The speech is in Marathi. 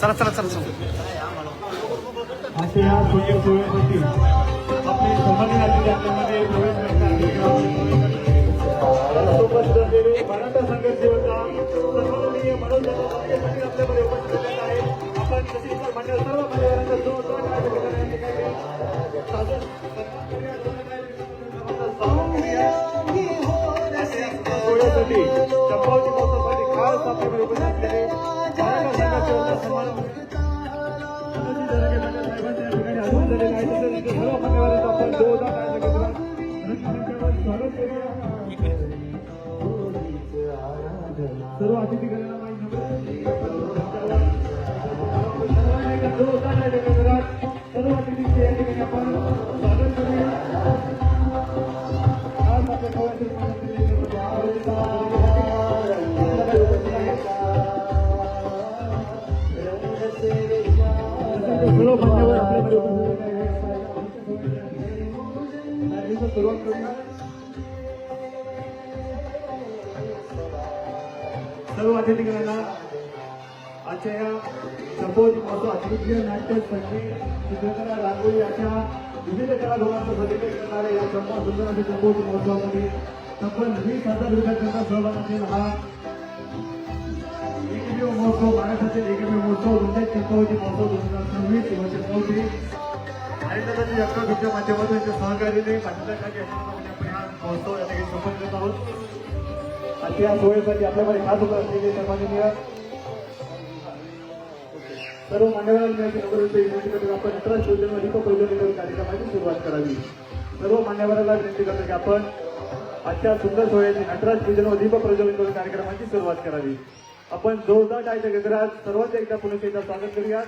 चला चला चला चला. असे या सोयी सोयीसाठी आपले संबंधित राज्यामध्ये प्रवेश सोबत असलेले मराठा संघर्ष योद्धा सन्माननीय मनोज दादा आपल्यामध्ये उपस्थित झालेले आहे. आपण तसेच मान्य सर्व मान्यवरांचा जोरदार सोहळ्यासाठी चंपावती महोत्सवासाठी खास आपल्याकडे उपस्थित असलेले मराठा संघर्ष योद्धा सन्मान सर्व अतिथीगणांना सर्व अतिथींचे या ठिकाणी आपण स्वागत करूया. आज सर्व मान्यवर आपल्याकडे सुरुवात करूया. सर्व अतिथीगणांना आजच्या या चंपावती महोत्सव अतिथीय नाट्य संगीत चित्रकला रांगोळी अशा विविध कलागुणांचं प्रदर्शन करणाऱ्या या सुंदर अशा चंपावती महोत्सवामध्ये तब्बल 20,000 विद्यार्थ्यांचा सहभाग असेल. हा एकमेव महोत्सव महाराष्ट्रातील एकमेव महोत्सव म्हणजे चंपावती महोत्सव 2026 वर्ष चौथी आणि त्याच्या अकराच्या माध्यमातून त्यांच्या सहकार्याने पाठिंब्यासाठी आपण हा महोत्सव या ठिकाणी संपन्न करत आहोत. आणि या सोहळ्यासाठी आपल्याकडे खास उपस्थित असलेले सन्माननीय सर्व मान्यवरांनी विनंती करतो आपण 17 शिवजन्म दीप प्रज्वलन कार्यक्रमाची सुरुवात करावी. सर्व मान्यवरांना विनंती करतो की आपण आजच्या सुंदर सोहळ्याची 18 शिवजन्म दीप प्रज्वलन कार्यक्रमाची सुरुवात करावी. आपण जोरदार टाळ्यांच्या गजरात सर्वात एकदा पुन्हा एकदा स्वागत करूया.